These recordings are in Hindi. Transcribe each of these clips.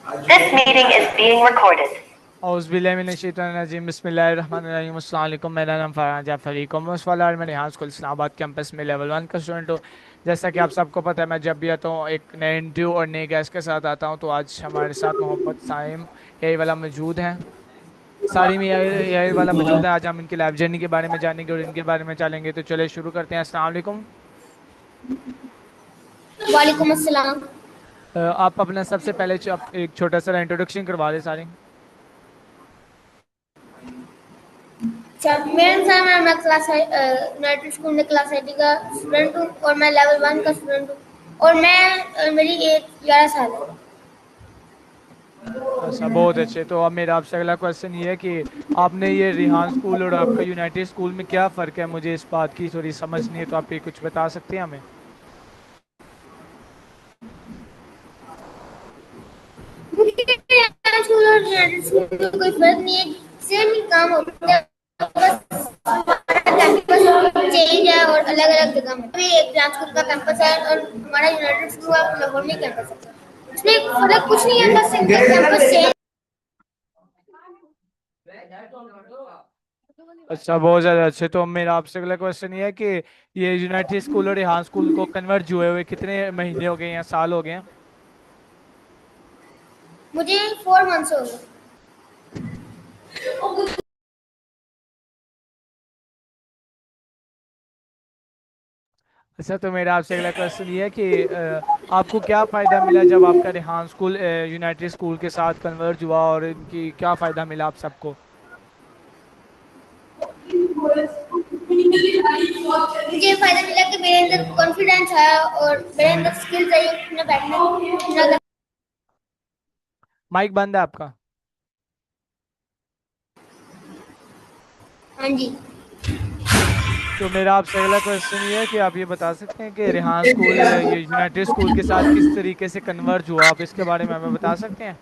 This meeting is being recorded. औज़ुबिल्लाहिमिनश्शैतानिर्रजीम बिस्मिल्लाहिर्रहमानिर्रहीम अस्सलाम वालेकुम। मेरा नाम फरहान जाफरी कॉमर्स वाला और मैं यहाँ स्कूल इस्लामाबाद कैंपस में लेवल 1 का स्टूडेंट हूँ। जैसा कि आप सबको पता है, मैं जब भी आता हूँ एक नए इंटरव्यू और नए गेस्ट के साथ आता हूँ। तो आज हमारे साथ मोहम्मद साइम एआई वाला मौजूद हैं। सारिम एआई वाला मौजूद है। आज हम इनकी लाइफ जर्नी के बारे में जानेंगे और इनके बारे में जानेंगे। तो चलिए शुरू करते हैं। अस्सलाम वालेकुम। वालेकुम अस्सलाम। आप अपना सबसे पहले एक छोटा सा इंट्रोडक्शन करवा दें सारिम। मेरा नाम है, मैं क्लास यूनाइटेड स्कूल में क्लास 8 का स्टूडेंट हूँ और मैं लेवल 1 का स्टूडेंट हूँ और मेरी एज 11 साल है। अच्छा, बहुत अच्छे। तो अब मेरा आपसे अगला क्वेश्चन ये है कि आपने ये रिहान स्कूल और आपका यूनाइटेड स्कूल में क्या फ़र्क है? मुझे इस बात की थोड़ी समझ नहीं है, तो आप ये कुछ बता सकते हैं हमें? स्कूल और यूनाइटेड स्कूल में कोई फर्क नहीं है, सेम ही काम होता है, बस कैंपस चेंज है और अलग अलग जगह में। अभी एक ब्रांच स्कूल का कैंपस है और हमारा यूनाइटेड स्कूल का लाहौर में कैंपस है। इसमें फर्क कुछ नहीं है, बस कैंपस चेंज। अच्छा, बहुत ज़्यादा अच्छे। तो मेरा आपसे अगला क्वेश्चन ये है कि ये यूनाइटेड स्कूल और रिहान स्कूल को कन्वर्ट हुए हुए कितने महीने हो गए या साल हो गए हैं? मुझे 4 मंथ्स हो गए। अच्छा, तो मेरा आपसे अगला क्वेश्चन ये है कि आपको क्या फ़ायदा मिला जब आपका रिहान स्कूल यूनाइटेड स्कूल के साथ कन्वर्ट हुआ, और इनकी क्या फ़ायदा मिला आप सबको? मुझे फायदा मिला कि मेरे अंदर कॉन्फिडेंस आया और मेरे अंदर स्किल्स आई अपना बैठने। माइक बंद है आपका। हाँ जी। तो मेरा आपसे अगला क्वेश्चन ये है कि आप ये बता सकते हैं कि रेहान स्कूल ये यूनाइटेड स्कूल के साथ किस तरीके से कन्वर्ज हुआ? आप इसके बारे में हमें बता सकते हैं?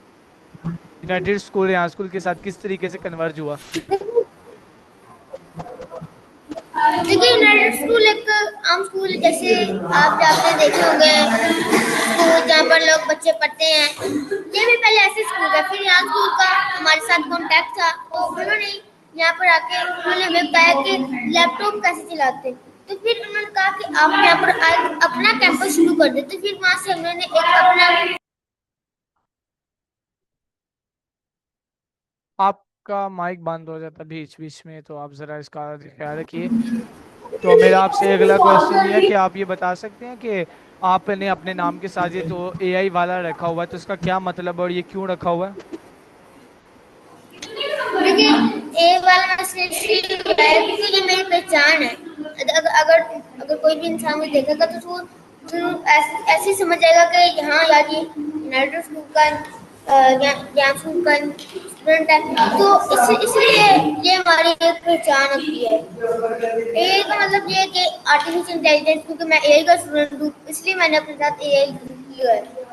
यूनाइटेड स्कूल रेहान स्कूल के साथ किस तरीके से कन्वर्ज हुआ? देखिए, यूनाइटेड स्कूल एक आम स्कूल जैसे आप जाते देखे होंगे, स्कूल जहाँ पर लोग बच्चे पढ़ते हैं। ये भी पहले ऐसे स्कूल था, फिर यहाँ स्कूल का हमारे साथ कॉन्टैक्ट था, तो उन्होंने यहाँ पर आके उन्होंने हमें बताया कि लैपटॉप कैसे चलाते हैं। तो फिर उन्होंने कहा कि आप यहाँ पर अपना कैंपस शुरू कर दे। तो फिर वहाँ से उन्होंने एक अपना। आपका माइक बंद हो जाता है बीच बीच में, तो आप ज़रा इसका ख्याल रखिए। तो मेरा आपसे अगला क्वेश्चन ये है कि आप ये बता सकते हैं कि आपने अपने नाम के साथ ये जो एआई वाला रखा हुआ है, तो इसका क्या मतलब है और ये क्यों रखा हुआ है? देखिए, ए वाला मैसेज है क्योंकि ये मेरी पहचान है। अगर अगर कोई भी इंसान मुझे देखेगा तो वो जरूर ऐसे समझ जाएगा कि हाँ यार, ये यूनाइटेड स्कूल का ज्ञान स्कूल का स्टूडेंट है। तो इसलिए ये हमारी एक पहचान होती है। ए का मतलब ये है कि आर्टिफिशियल इंटेलिजेंस, क्योंकि मैं एआई का स्टूडेंट हूँ इसलिए मैंने अपने साथ एआई लिया है।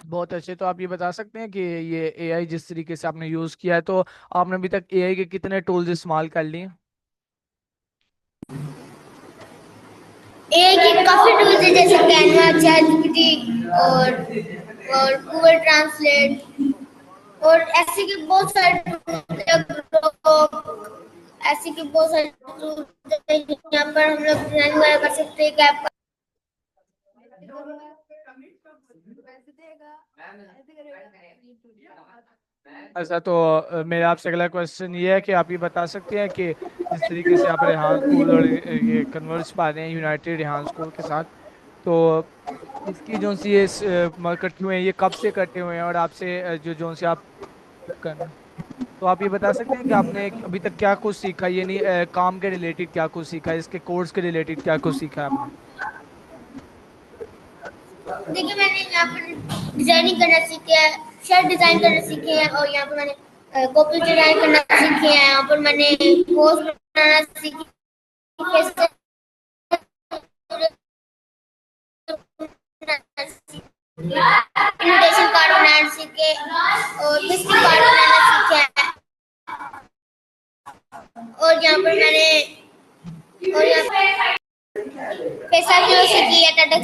बहुत अच्छे। तो आप ये बता सकते हैं कि ये एआई जिस तरीके से आपने यूज़ किया है, तो आपने अभी तक एआई के कितने टूल्स इस्तेमाल कर लिए? एआई की काफी टूल्स है जैसे कैनवा, चैट जीपीटी और गूगल ट्रांसलेट और ऐसे के बहुत सारे टूल्स। ऐसे के बहुत सारे टूल्स हैं यहाँ पर हम लोग डिजाइन वगैरह कर सकते हैं कि आपका। अच्छा, तो मेरा आपसे अगला क्वेश्चन ये है कि आप ये बता सकते हैं कि जिस तरीके से आप रेहान स्कूल और ये कन्वर्स पा रहे हैं यूनाइटेड रेहान स्कूल के साथ, तो इसकी जो सी ये इकट्ठे हुए हैं, ये कब से इकट्ठे हुए हैं और आपसे जो से आप करना, तो आप ये बता सकते हैं कि आपने अभी तक क्या कुछ सीखा? ये नहीं काम के रिलेटेड क्या कुछ सीखा है, इसके कोर्स के रिलेटेड क्या कुछ सीखा है आपने? देखिए, मैंने यहाँ पर डिजाइनिंग करना सीखा है, शर्ट डिजाइन करना सीखे हैं और यहाँ पर मैंने कॉपी डिजाइन करना सीखे हैं। यहाँ पर मैंने पोस्ट बनाना सीखी, इनविटेशन कार्ड बनाना सीखे और विजिटिंग कार्ड बनाना सीखे हैं। और यहाँ पर मैंने और यहाँ पैसा जो सीखी है टाटा।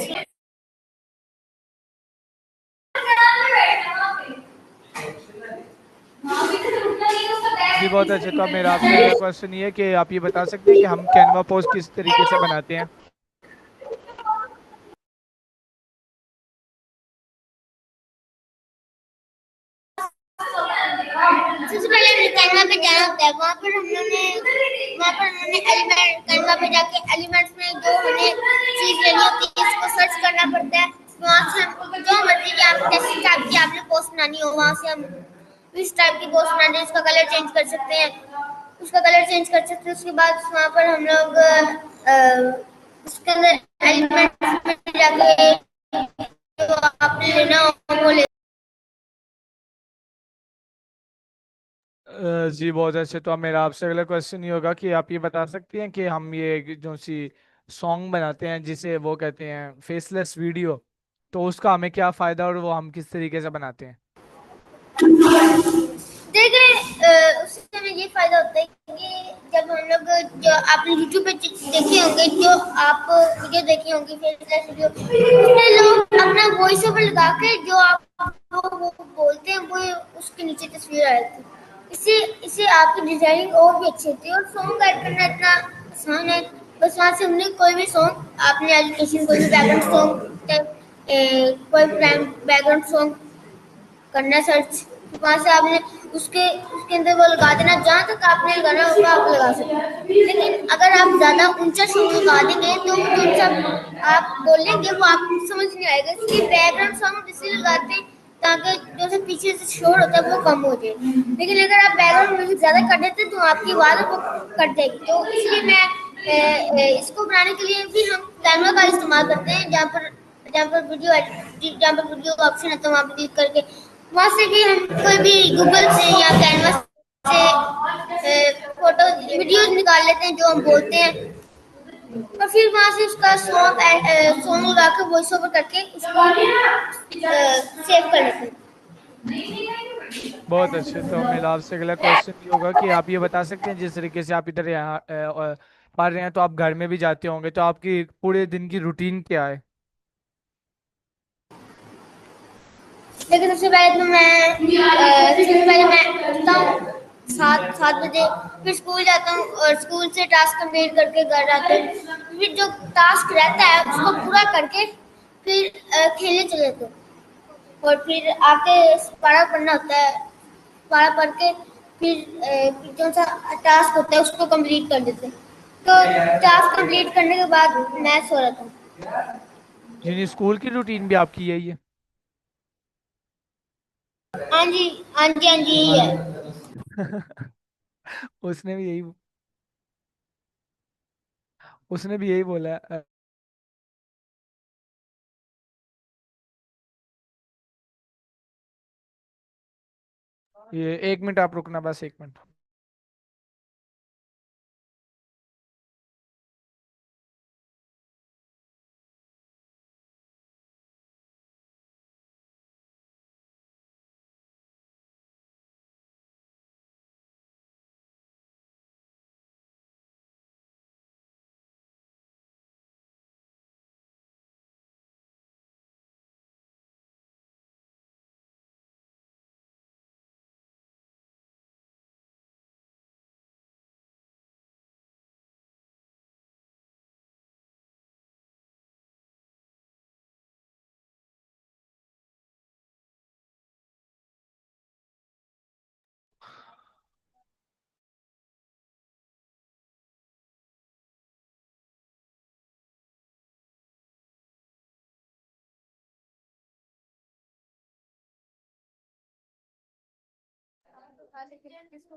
जी बहुत अच्छे। तो अब मेरा आपसे अगला क्वेश्चन ये है कि आप ये बता सकते हैं कि हम कैनवा पोस्ट किस तरीके से बनाते हैं। सबसे पहले हमें कैनवा पे जाना होता है। वहाँ पर हमने एलिमेंट कैनवा पे जाके एलिमेंट्स में जो हमें चीज लेनी होती है इसको सर्च करना पड़ता है। वहाँ से हम जो मर्जी की आप जैसे टाइप की आपने पोस्ट बनानी हो वहाँ से हम इस टाइप की पोस्ट बनाने उसका कलर चेंज कर सकते हैं। उसके बाद वहाँ पर हम लोग उसके अंदर एलिमेंट्स में जाके जो आपने लेना हो वो ले। जी बहुत अच्छे। तो अब मेरा आपसे अगला क्वेश्चन ये होगा कि आप ये बता सकते हैं कि हम ये जो सी सॉन्ग बनाते हैं जिसे वो कहते हैं फेसलेस वीडियो, तो उसका हमें क्या फ़ायदा और वो हम किस तरीके से बनाते हैं। देखिए उससे हमें ये फायदा होता है कि जब हम लोग जो आपने यूट्यूब पे देखे होंगे जो आप वीडियो देखी होंगी फेसलेस वीडियो उसमें लोग अपना वॉइस ओवर लगा के जो आप वो बोलते हैं वो उसके नीचे तस्वीर आ जाती है। इससे इससे आपकी डिजाइनिंग और भी अच्छी होती है और सॉन्ग ऐड करना इतना आसान है। बस वहाँ से हमने कोई भी सॉन्ग आपने एजुकेशन कोई भी बैकग्राउंड सॉन्ग कोई बैकग्राउंड सॉन्ग करना सर्च वहाँ से आपने उसके उसके अंदर वो लगा देना जहाँ तक आपने लगाना होगा आप लगा सकते हैं। लेकिन अगर आप ज्यादा ऊंचा सॉन्ग लगा देंगे तो जो सब आप बोलेंगे वो आपको समझ नहीं आएगा। इसलिए बैकग्राउंड सॉन्ग इसलिए लगाते हैं ताकि जो से पीछे से शोर होता है वो कम हो जाए। लेकिन अगर आप बैकग्राउंड म्यूजिक ज्यादा कर देते तो आपकी आवाज वो कट जाएगी। तो इसलिए मैं इसको बनाने के लिए भी हम कैमरा का इस्तेमाल करते हैं जहाँ पर वीडियो का ऑप्शन है तो वहाँ पर क्लिक करके वहाँ से भी हम कोई भी गूगल से या कैनवा से फोटो वीडियोज निकाल लेते हैं जो हम बोलते हैं और फिर वहाँ से उसका सॉन्ग लगा के वॉइस ओवर करके उसको सेव कर लेते हैं। बहुत अच्छे। तो मेरा आपसे अगला क्वेश्चन ये होगा कि आप ये बता सकते हैं जिस तरीके से आप इधर यहाँ पढ़ रहे हैं तो आप घर में भी जाते होंगे, तो आपकी पूरे दिन की रूटीन क्या है। लेकिन सबसे पहले मैं उठता हूँ 7 बजे। फिर स्कूल जाता हूँ और स्कूल से टास्क कंप्लीट करके घर आता हूँ। फिर जो टास्क रहता है उसको पूरा करके फिर खेलने चले जाते हूँ और फिर आके पढ़ा पढ़ना होता है। पढ़ा पढ़ के फिर जो सा टास्क होता है उसको कंप्लीट कर देते हैं। तो टास्क कंप्लीट करने के बाद मैं सो जाता हूँ। यानी स्कूल की रूटीन भी आपकी यही है। हाँ जी हाँ जी हाँ जी यही है। उसने भी यही उसने भी यही बोला है। ये 1 मिनट आप रुकना, बस 1 मिनट।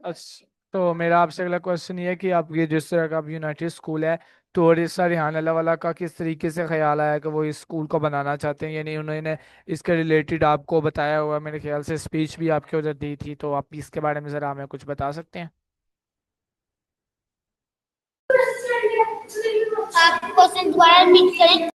अच्छा, तो मेरा आपसे अगला क्वेश्चन ये है कि आप ये जिस तरह का आप यूनाइटेड स्कूल है तो उड़ीसा रिहाना वाला का किस तरीके से ख्याल आया कि वो इस स्कूल को बनाना चाहते हैं, यानी उन्होंने इसके रिलेटेड आपको बताया हुआ, मेरे ख्याल से स्पीच भी आपके उधर दी थी, तो आप इसके बारे में ज़रा हमें कुछ बता सकते हैं। आप क्वेश्चन दोबारा रिपीट करें।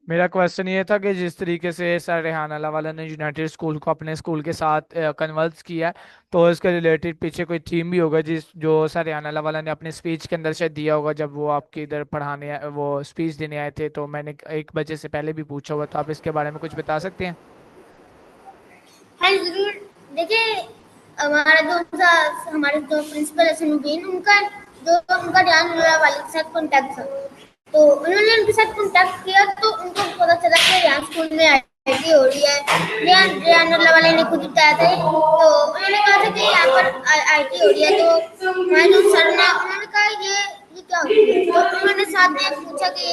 मेरा क्वेश्चन ये था कि जिस तरीके से सर रेहान वाला ने यूनाइटेड स्कूल को अपने स्कूल के साथ कन्वर्ट किया है, तो इसके रिलेटेड पीछे कोई थीम भी होगा जिस जो सर रेहान वाला ने अपने स्पीच के अंदर शायद दिया होगा जब वो आपके इधर वो स्पीच देने आए थे, तो मैंने 1 बजे से पहले भी पूछा हुआ, तो आप इसके बारे में कुछ बता सकते हैं। हाँ जरूर देखिए हमारा हमारे जो प्रिंसिपल है सनुबीन, उनका ध्यान वाले के साथ कॉन्टैक्ट था, तो उन्होंने उनके साथ कॉन्टैक्ट किया तो उनको पता चला कि यहाँ स्कूल में आईटी हो रही है। रेहान वाले ने खुद बताया था, तो उन्होंने कहा था कि यहाँ पर आईटी हो रही है, तो हमारे जो सर ने उन्होंने कहा ये क्या होती है, तो उन्होंने साथ में पूछा कि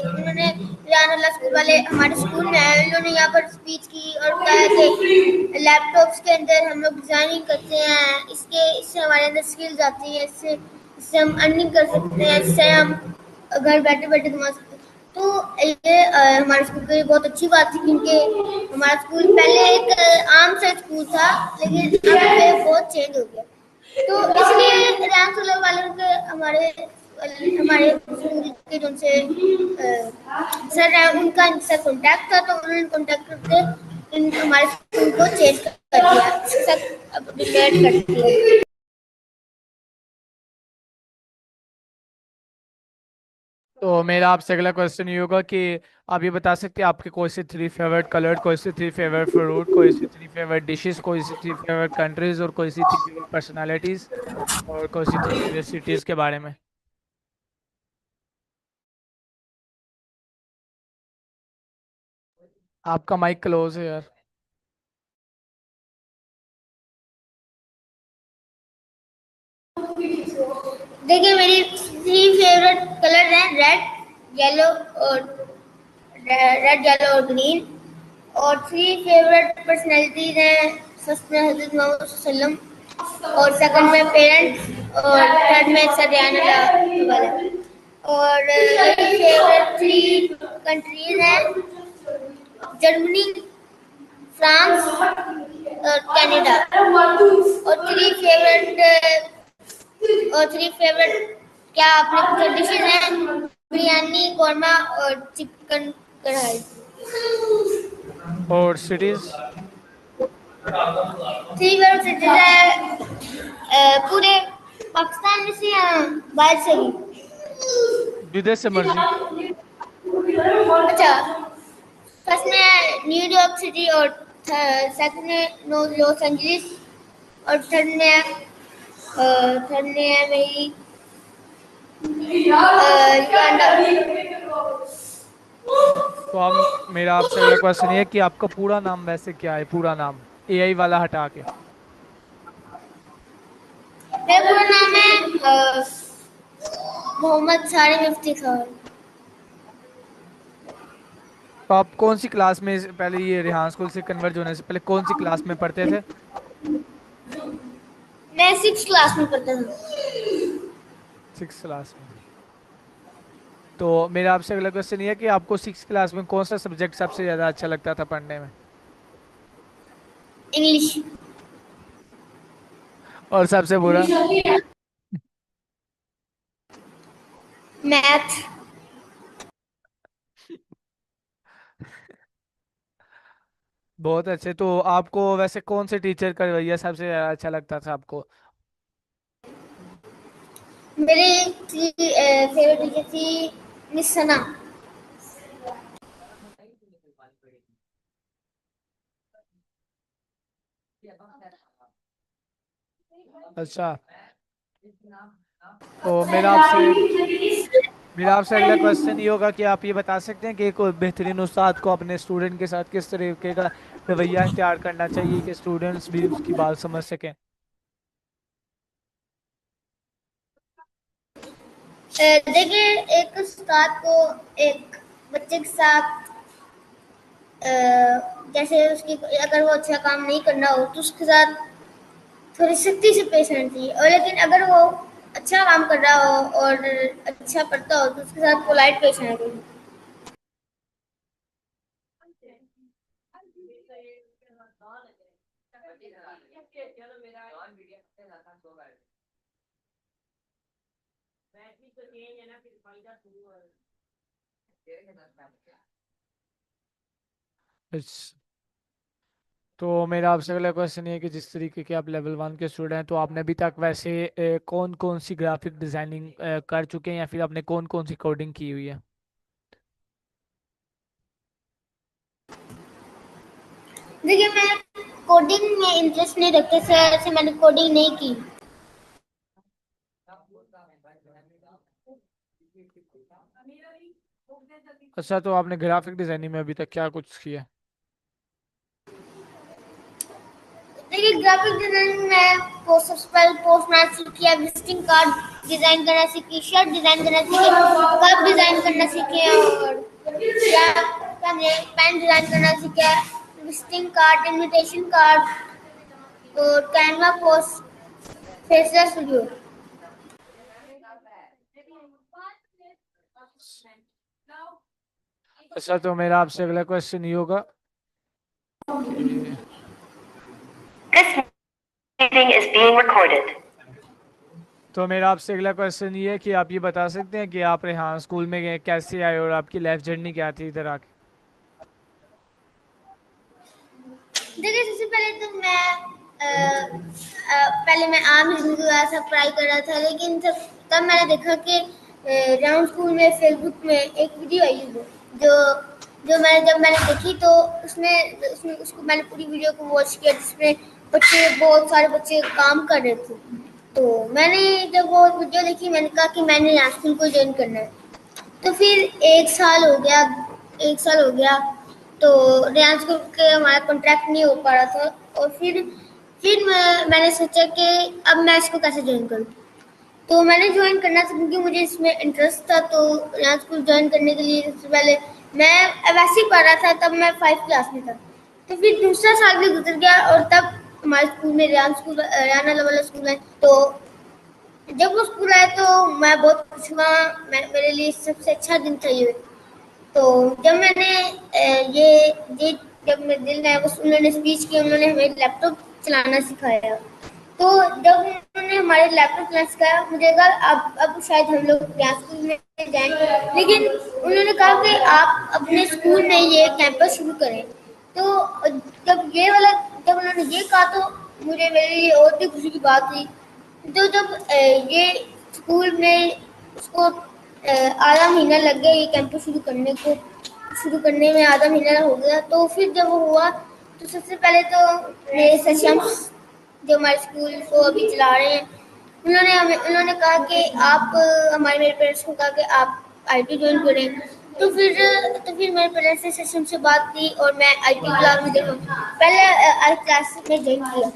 उन्होंने रेहान स्कूल वाले हमारे स्कूल में आए, उन्होंने यहाँ पर स्पीच की और बताया कि लैपटॉप्स के अंदर हम लोग डिजाइनिंग करते हैं, इससे हमारे अंदर स्किल्स आती है, इससे हम अर्निंग कर सकते हैं, इससे हम घर बैठे बैठे कमा सकते हैं। तो ये हमारे स्कूल की बहुत अच्छी बात थी, क्योंकि हमारा स्कूल पहले एक आम सा स्कूल था, लेकिन अब ये बहुत चेंज हो गया। तो इसलिए रैंक वालों के हमारे हमारे स्कूल के जो से सर है उनका इनसे कांटेक्ट था, तो उन्होंने कांटेक्ट करके हमारे स्कूल को चेंज कर दिया, सब अपडेट कर दिया। तो मेरा आपसे अगला क्वेश्चन ये होगा कि आप ये बता सकते हैं आपके कोई से 3 फेवरेट कलर, कोई से 3 फेवरेट फ्रूट, कोई से 3 फेवरेट डिशेस, कोई से 3 फेवरेट कंट्रीज और कोई सी 3 फेवरेट पर्सनालिटीज और कोई सी 3 फेवरेट सिटीज के बारे में। आपका माइक क्लोज है यार। देखिए मेरी 3 फेवरेट कलर हैं, रेड येलो और ग्रीन। और 3 फेवरेट पर्सनैलिटीज हैं, फर्स्ट में हजरत मोहम्मद सल्लम, और सेकंड में पेरेंट्स, और थर्ड में सरियाना वाले। और मेरी फेवरेट 3 कंट्रीज हैं, जर्मनी, फ्रांस और कनाडा। और 3 फेवरेट क्या आपने पूछा डिशेज हैं, बिरयानी, कौरमा और चिकन कढ़ाई। और सिटीज? 3 फेवरेट सिटीज है पूरे पाकिस्तान में से या बाहर से भी? विदेश से मर्जी। अच्छा, फर्स्ट में न्यूयॉर्क सिटी, और सेकंड में लॉस एंजलिस, और थर्ड में है मेरी युगांडा। तो आप, मेरा आपसे अगला क्वेश्चन ये है कि आपका पूरा नाम वैसे क्या है, पूरा नाम एआई वाला हटा के। मेरा पूरा नाम है मोहम्मद सारे मुफ्ती खान। तो आप कौन सी क्लास में पहले, ये रेहान स्कूल से कन्वर्ट होने से पहले कौन सी क्लास में पढ़ते थे? मैं 6 क्लास में पढ़ता था। 6 क्लास में। तो मेरा आपसे अगला क्वेश्चन ये है कि आपको 6 क्लास में कौन सा सब्जेक्ट सबसे ज्यादा अच्छा लगता था पढ़ने में? इंग्लिश। और सबसे बुरा? मैथ। बहुत अच्छे। तो आपको वैसे कौन से टीचर का रवैया सबसे ज्यादा अच्छा लगता था आपको? मेरी फेवरेट टीचर थी मिस सना। अच्छा। तो मेरा आपसे अगला क्वेश्चन ये होगा कि आप ये बता सकते हैं कि एक बेहतरीन उस्ताद को अपने स्टूडेंट के साथ किस तरीके का रवैया इख्तियार करना चाहिए कि स्टूडेंट्स भी उसकी बात समझ सकें? देखिए एक उस्ताद को एक बच्चे के साथ अ, जैसे उसकी अगर वो अच्छा काम नहीं करना हो तो उसके साथ थोड़ी सख्ती से पेश आना चाहिए, और लेकिन अगर वो अच्छा काम कर रहा हो और अच्छा पढ़ता हो तो उसके साथ पोलाइट पेश आना चाहिए। अच्छा। तो मेरा आपसे अगला क्वेश्चन ये है कि जिस तरीके के आप लेवल 1 के स्टूडेंट हैं, तो आपने अभी तक वैसे कौन कौन सी ग्राफिक डिजाइनिंग कर चुके हैं या फिर आपने कौन कौन सी कोडिंग की हुई है? देखिए मैं कोडिंग में इंटरेस्ट नहीं रखते से मैंने कोडिंग नहीं की। अच्छा, तो आपने ग्राफिक डिजाइनिंग में अभी तक क्या कुछ किया? देखिए ग्राफिक डिजाइनिंग में सबसे पहले पोस्ट बनाना सीखी, विजिटिंग कार्ड डिजाइन करना सीखी, शर्ट डिजाइन करना सीखी, कप डिजाइन करना सीखे और क्या पेन डिजाइन करना सीखा, विजिटिंग कार्ड, इनविटेशन कार्ड और कैनवा पोस्ट, फेसलेस स्टूडियो। अच्छा, तो मेरा आपसे अगला क्वेश्चन ये होगा कि This meeting is being recorded. तो मेरा आपसे अगला क्वेश्चन ये है कि आप ये बता सकते हैं कि आप यहाँ स्कूल में गए कैसे आए और आपकी लाइफ जर्नी क्या थी इधर आके? देखिए सबसे पहले तो पहले मैं आम हिंदू ऐसा पढ़ाई कर रहा था, लेकिन तब मैंने देखा कि राउंड स्कूल में फेसबुक में एक वीडियो आई है जो जो मैंने देखी तो उसमें उसमें उसको मैंने पूरी वीडियो को वॉच किया, जिसमें बहुत सारे बच्चे काम कर रहे थे। तो मैंने जब वो वीडियो देखी मैंने कहा कि मैंने यहाँ स्कूल को ज्वाइन करना है। तो फिर एक साल हो गया तो रियांस ग्रुप के हमारा कॉन्ट्रैक्ट नहीं हो पा रहा था। और फिर मैंने सोचा कि अब मैं इसको कैसे ज्वाइन करूँ। तो मैंने ज्वाइन करना था क्योंकि मुझे इसमें इंटरेस्ट था। तो रियांस ग्रुप ज्वाइन करने के लिए सबसे पहले मैं वैसे ही पढ़ रहा था, तब मैं 5 क्लास में था। तो फिर दूसरा साल भी गुजर गया और तब हमारे स्कूल में रियान अल्लाह वाला स्कूल है। तो जब वो स्कूल आए तो मैं बहुत खुश हुआ, मेरे लिए सबसे अच्छा दिन था ये। तो जब मैंने ये जब मैं दिल में उन्होंने स्पीच की, उन्होंने हमें लैपटॉप चलाना सिखाया। तो जब उन्होंने हमारे लैपटॉप चलाना सिखाया मुझे लगा अब शायद हम लोग क्लास स्कूल में जाएं, लेकिन उन्होंने कहा कि आप अपने स्कूल में ये कैंपस शुरू करें। तो जब उन्होंने ये कहा तो मेरे लिए और भी खुशी की बात हुई। तो जब ये स्कूल में उसको आधा महीना लग गया, ये कैंपस शुरू करने में आधा महीना हो गया। तो फिर जब वो हुआ तो सबसे पहले तो मेरे सशम्स जो हमारे स्कूल को अभी चला रहे हैं उन्होंने कहा कि आप मेरे पेरेंट्स को कहा कि आप आईटी ज्वाइन करें। तो फिर मेरे पेरेंट्स ने सेशन से बात की और मैं आईटी क्लास में पहले आई क्लास में ज्वाइन किया।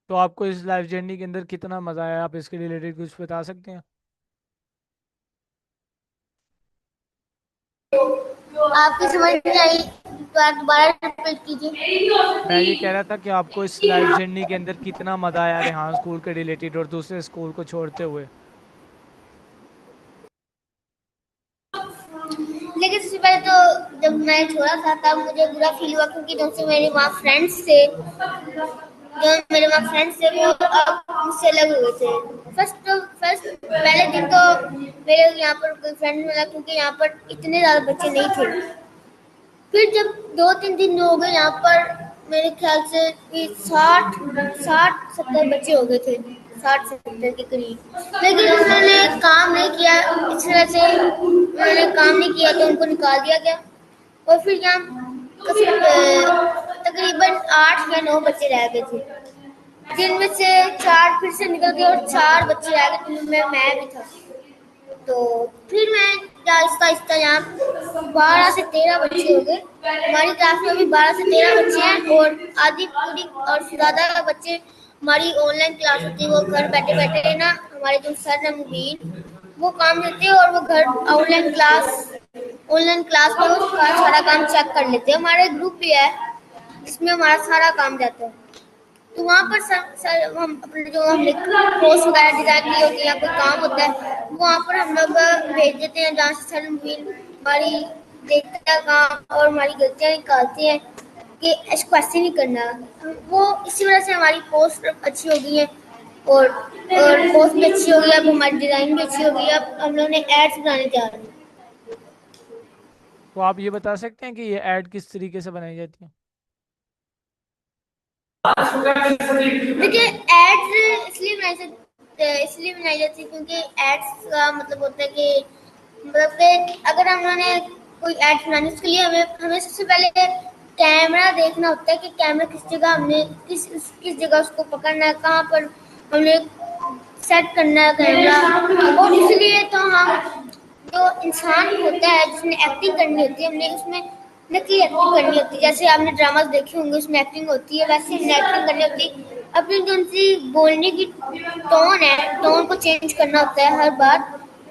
तो आपको इस लाइफ जर्नी के अंदर कितना मजा आया, आप इसके रिलेटेड कुछ बता सकते हैं? आपकी समझ नहीं आई तो दोबारा रिपीट कीजिए। मैं ये कह रहा था कि आपको इस लाइफ जर्नी के अंदर कितना मजा आया रेहान स्कूल के रिलेटेड और दूसरे स्कूल को छोड़ते हुए? लेकिन सबसे पहले तो जब मैं छोड़ा था तब मुझे बुरा फील हुआ, क्योंकि जो मेरे वहाँ फ्रेंड्स थे वो अब मुझसे अलग हो गए थे। फर्स्ट पहले दिन तो मेरे यहाँ पर कोई फ्रेंड मिला, क्योंकि यहाँ पर इतने ज़्यादा बच्चे नहीं थे। फिर जब 2-3 दिन हो गए यहाँ पर, मेरे ख्याल से 60-70 बच्चे हो गए थे, 60-70 के करीब। लेकिन उन्होंने काम नहीं किया, इस तरह से उन्होंने काम नहीं किया तो उनको निकाल दिया गया। और फिर यहाँ तकरीबन 8 या 9 बच्चे रह गए थे, जिनमें से 4 फिर से निकल गए और 4 बच्चे रह गए जिनमें मैं भी था। तो फिर मैं आहिस्ता आहिस्ता यहाँ 12 से 13 बच्चे हो गए। हमारी क्लास में अभी 12 से 13 बच्चे हैं और आधी पूरी और ज्यादा बच्चे हमारी ऑनलाइन क्लास होती है। वो घर बैठे बैठे ना हमारे जो सर है मुबीन, वो काम देते हैं और वो घर ऑनलाइन क्लास में वो सारा काम चेक कर लेते हैं। हमारे ग्रुप भी है जिसमें हमारा सारा काम जाता है। तो वहाँ पर सर हम अपने जो हमने पोस्ट वगैरह डिजाइन की होती है या कोई काम होता है वो वहाँ पर हम लोग भेज देते हैं, जहाँ से सर हमारी देखता है काम और हमारी गलतियाँ निकालती हैं कि इसको ऐसे नहीं करना। वो इसी वजह से हमारी पोस्ट अच्छी हो गई है और पोस्ट भी अच्छी हो गई, अब हमारी डिजाइन भी अच्छी हो गई। अब हम लोग ने एड्स बनाने जा रहे हैं। तो आप ये बता सकते हैं कि ये ऐड किस तरीके से बनाई जाती है? देखिए एड्स इसलिए बनाई जाती है क्योंकि एड्स का मतलब होता है कि मतलब कि अगर हमने कोई ऐड बनानी उसके लिए हमें हमें सबसे पहले कैमरा देखना होता है कि कैमरा किस जगह हमने किस जगह उसको पकड़ना है, कहाँ पर हमने सेट करना है कैमरा। और इसलिए तो हम जो इंसान होता है जिसने एक्टिंग करनी होती है हमने उसमें नकली एक्टिंग करनी होती है। जैसे आपने ड्रामास देखे होंगे उसमें एक्टिंग होती है, वैसे हमने एक्टिंग करनी होती है। अपनी जो उनकी बोलने की टोन है, टोन को चेंज करना होता है हर बार,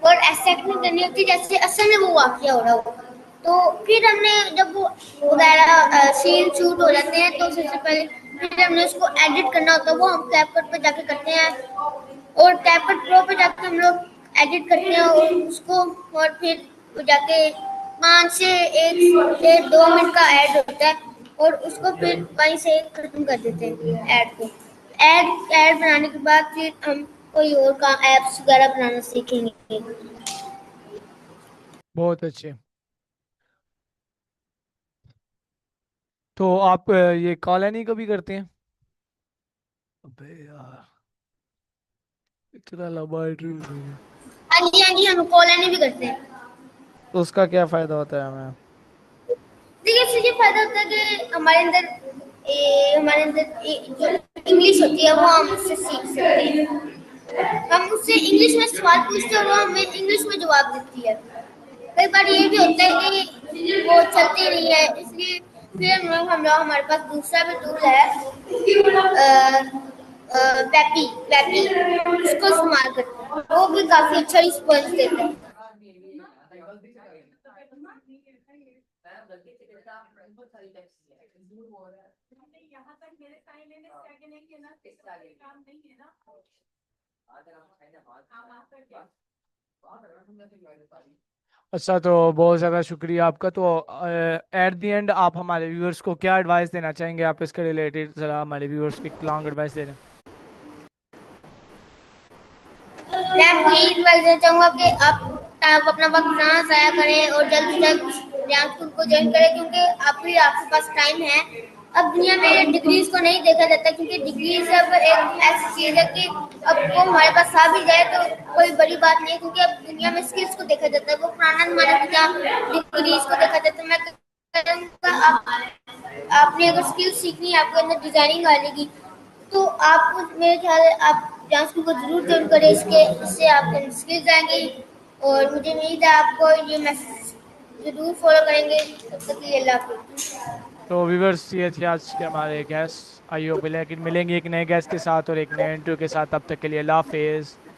और ऐसे एक्टिंग करनी होती है जैसे असल में वो वाकया हो रहा हो। तो फिर हमने जब वो वगैरह सीन शूट हो जाते हैं तो सबसे पहले फिर हमने उसको एडिट करना होता है, वो हम कैपकट पे जाके करते हैं। और कैपकट प्रो पे जाके हम लोग एडिट करते हैं और उसको, और फिर वो जाके 5 से 1 1 2 मिनट का ऐड होता है और उसको फिर वहीं से खत्म कर देते हैं ऐड को। ऐड ऐड बनाने के बाद फिर हम कोई और का एप्स वगैरह बनाना सीखेंगे। बहुत अच्छे। तो आप ये कॉलोनी कभी करते हैं? अबे यार, इतना लंबा इंटरव्यू। हाँ जी हम कॉलोनी भी करते हैं। तो उसका क्या फायदा होता है हमें? देखिए इससे ये फायदा होता है कि हमारे अंदर जो इंग्लिश होती है वो हम उससे सीख सकते हैं। हम उससे इंग्लिश में सवाल पूछते हैं, वो हमें इंग्लिश में जवाब देती है। कई बार ये भी होता है कि वो चलती नहीं है, इसलिए फिर हम लोग हमारे पास दूसरा भी टूल है, पैपी पैपी उसको इस्तेमाल करते हैं, वो भी काफी अच्छा रिस्पॉन्स देता है। अच्छा, तो बहुत ज़्यादा शुक्रिया आपका। तो एट द एंड आप हमारे व्यूअर्स को क्या एडवाइस देना चाहेंगे? आप इसके रिलेटेड ज़रा हमारे व्यूअर्स को एक लॉन्ग एडवाइस दे दें। मैं आपको यही एडवाइस देना चाहूंगा कि आप अपना वक्त ना जाया करें और जल्द से जल्द डांस स्कूल को ज्वाइन करें, क्योंकि आपके पास टाइम है। अब दुनिया में डिग्रीज को नहीं देखा जाता, क्योंकि डिग्रीज अब एक ऐसी चीज है कि अब वो हमारे पास आ भी जाए तो कोई बड़ी बात नहीं है, क्योंकि अब दुनिया में स्किल्स को देखा जाता है। वो पुराना जमाने में जहाँ डिग्रीज को देखा जाता है। मैं कहूँगा आपने अगर स्किल सीखनी है, आपके अंदर डिजाइनिंग आने की, तो आपको मेरे ख्याल है आप डांस स्कूल को जरूर ज्वाइन करें। इससे आपके स्किल्स आएंगी और मुझे उम्मीद है आपको ये मैसेज जरूर फॉलो करेंगे। तब तक के लिए अल्लाह हाफिज़। तो व्यूअर्स, ये थे आज के हमारे गेस्ट। आई होप लेकिन मिलेंगे एक नए गेस्ट के साथ और एक नए इंटरव्यू के साथ। तब तक के लिए अल्लाह हाफिज़।